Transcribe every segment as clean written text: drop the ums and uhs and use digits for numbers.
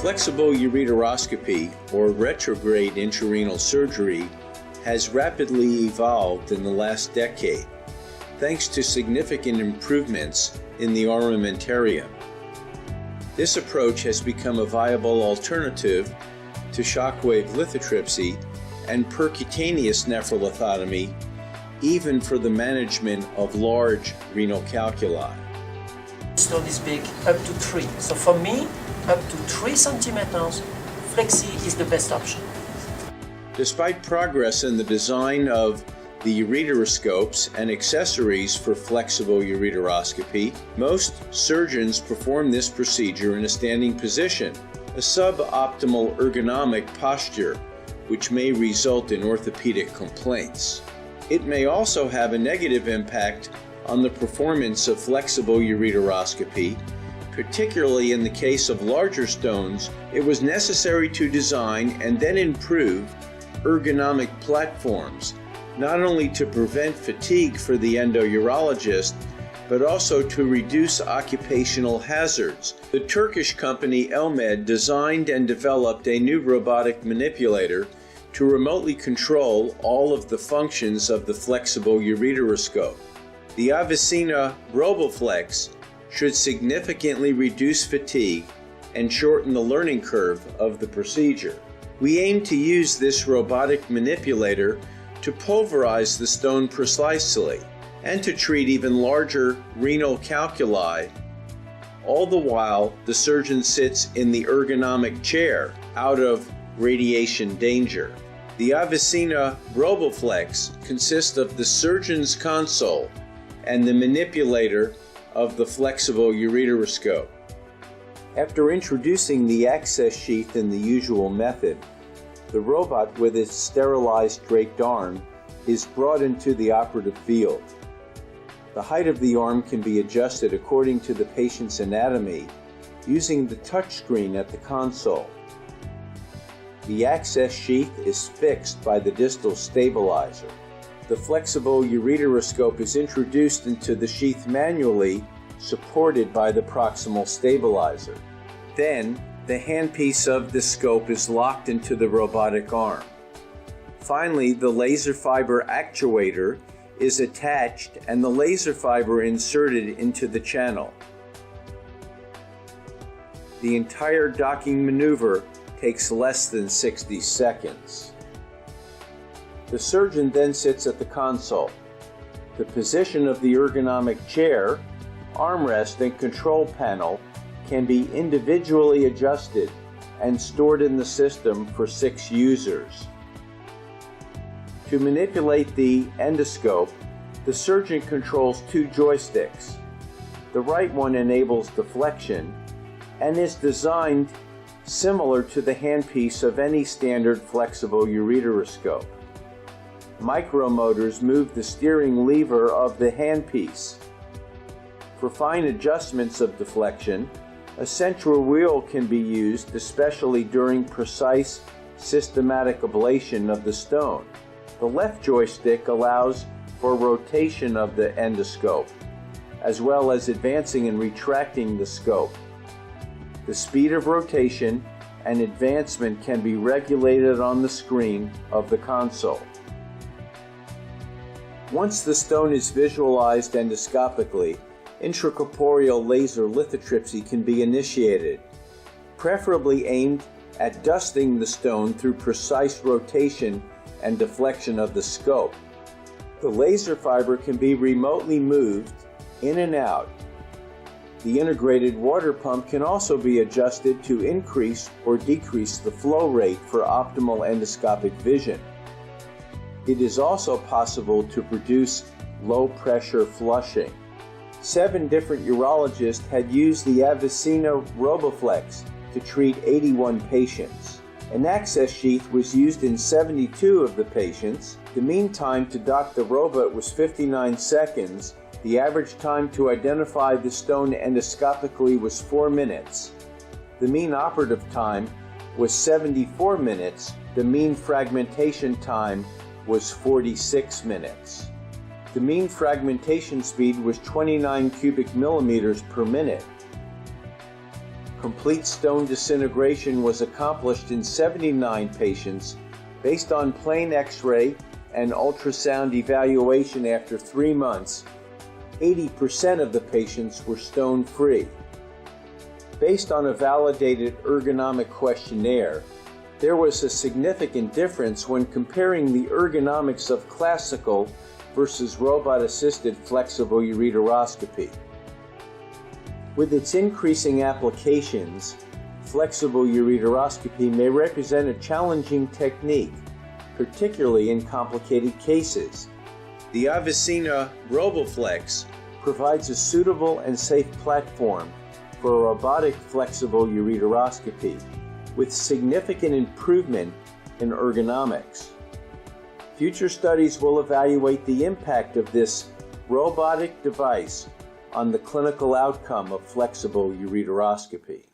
Flexible ureteroscopy, or retrograde intrarenal surgery, has rapidly evolved in the last decade, thanks to significant improvements in the armamentarium. This approach has become a viable alternative to shockwave lithotripsy and percutaneous nephrolithotomy, even for the management of large renal calculi. Stone is big, up to 3. So for me, up to 3 centimeters, Flexi is the best option. Despite progress in the design of the ureteroscopes and accessories for flexible ureteroscopy, most surgeons perform this procedure in a standing position, a suboptimal ergonomic posture, which may result in orthopedic complaints. It may also have a negative impact on the performance of flexible ureteroscopy. Particularly in the case of larger stones, it was necessary to design and then improve ergonomic platforms, not only to prevent fatigue for the endourologist, but also to reduce occupational hazards. The Turkish company ELMED designed and developed a new robotic manipulator to remotely control all of the functions of the flexible ureteroscope. The Avicenna Roboflex should significantly reduce fatigue and shorten the learning curve of the procedure. We aim to use this robotic manipulator to pulverize the stone precisely and to treat even larger renal calculi. All the while, the surgeon sits in the ergonomic chair out of radiation danger. The Avicenna Roboflex consists of the surgeon's console and the manipulator of the flexible ureteroscope. After introducing the access sheath in the usual method, the robot with its sterilized draped arm is brought into the operative field. The height of the arm can be adjusted according to the patient's anatomy using the touchscreen at the console. The access sheath is fixed by the distal stabilizer. The flexible ureteroscope is introduced into the sheath manually, supported by the proximal stabilizer. Then, the handpiece of the scope is locked into the robotic arm. Finally, the laser fiber actuator is attached and the laser fiber inserted into the channel. The entire docking maneuver takes less than 60 seconds. The surgeon then sits at the console. The position of the ergonomic chair, armrest, and control panel can be individually adjusted and stored in the system for 6 users. To manipulate the endoscope, the surgeon controls 2 joysticks. The right one enables deflection and is designed similar to the handpiece of any standard flexible ureteroscope. Micromotors move the steering lever of the handpiece. For fine adjustments of deflection, a central wheel can be used, especially during precise systematic ablation of the stone. The left joystick allows for rotation of the endoscope, as well as advancing and retracting the scope. The speed of rotation and advancement can be regulated on the screen of the console. Once the stone is visualized endoscopically, intracorporeal laser lithotripsy can be initiated, preferably aimed at dusting the stone through precise rotation and deflection of the scope. The laser fiber can be remotely moved in and out. The integrated water pump can also be adjusted to increase or decrease the flow rate for optimal endoscopic vision. It is also possible to produce low-pressure flushing. 7 different urologists had used the Avicenna Roboflex to treat 81 patients. An access sheath was used in 72 of the patients. The mean time to dock the robot was 59 seconds. The average time to identify the stone endoscopically was 4 minutes. The mean operative time was 74 minutes. The mean fragmentation time was 46 minutes. The mean fragmentation speed was 29 cubic millimeters per minute. Complete stone disintegration was accomplished in 79 patients based on plain X-ray and ultrasound evaluation after 3 months. 80% of the patients were stone-free. Based on a validated ergonomic questionnaire, there was a significant difference when comparing the ergonomics of classical versus robot-assisted flexible ureteroscopy. With its increasing applications, flexible ureteroscopy may represent a challenging technique, particularly in complicated cases. The Avicenna Roboflex provides a suitable and safe platform for a robotic flexible ureteroscopy with significant improvement in ergonomics. Future studies will evaluate the impact of this robotic device on the clinical outcome of flexible ureteroscopy.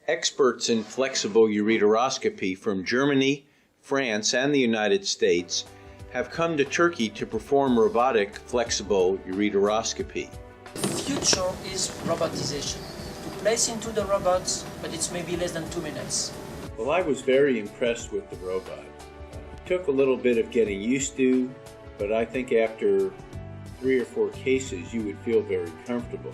Experts in flexible ureteroscopy from Germany, France, and the United States have come to Turkey to perform robotic flexible ureteroscopy. The future is robotization. To place into the robots, but it's maybe less than 2 minutes. Well, I was very impressed with the robot. Took a little bit of getting used to, but I think after 3 or 4 cases you would feel very comfortable.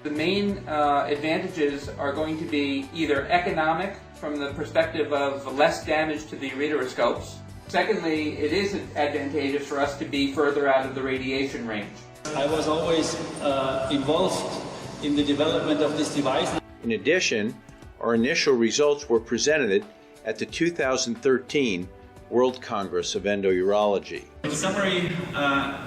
The main advantages are going to be either economic from the perspective of less damage to the ureteroscopes. Secondly, it is advantageous for us to be further out of the radiation range. I was always involved in the development of this device. In addition, our initial results were presented at the 2013 World Congress of Endourology. In summary,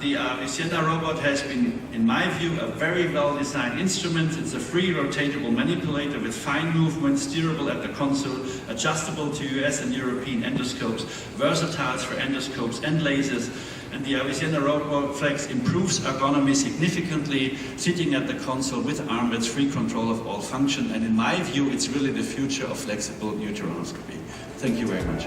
the Avicenna robot has been, in my view, a very well-designed instrument. It's a free rotatable manipulator with fine movement, steerable at the console, adjustable to US and European endoscopes, versatile for endoscopes and lasers. And the Avicenna Roboflex improves ergonomy significantly, sitting at the console with armrest, free control of all function. And in my view, it's really the future of flexible ureteroscopy. Thank you very much.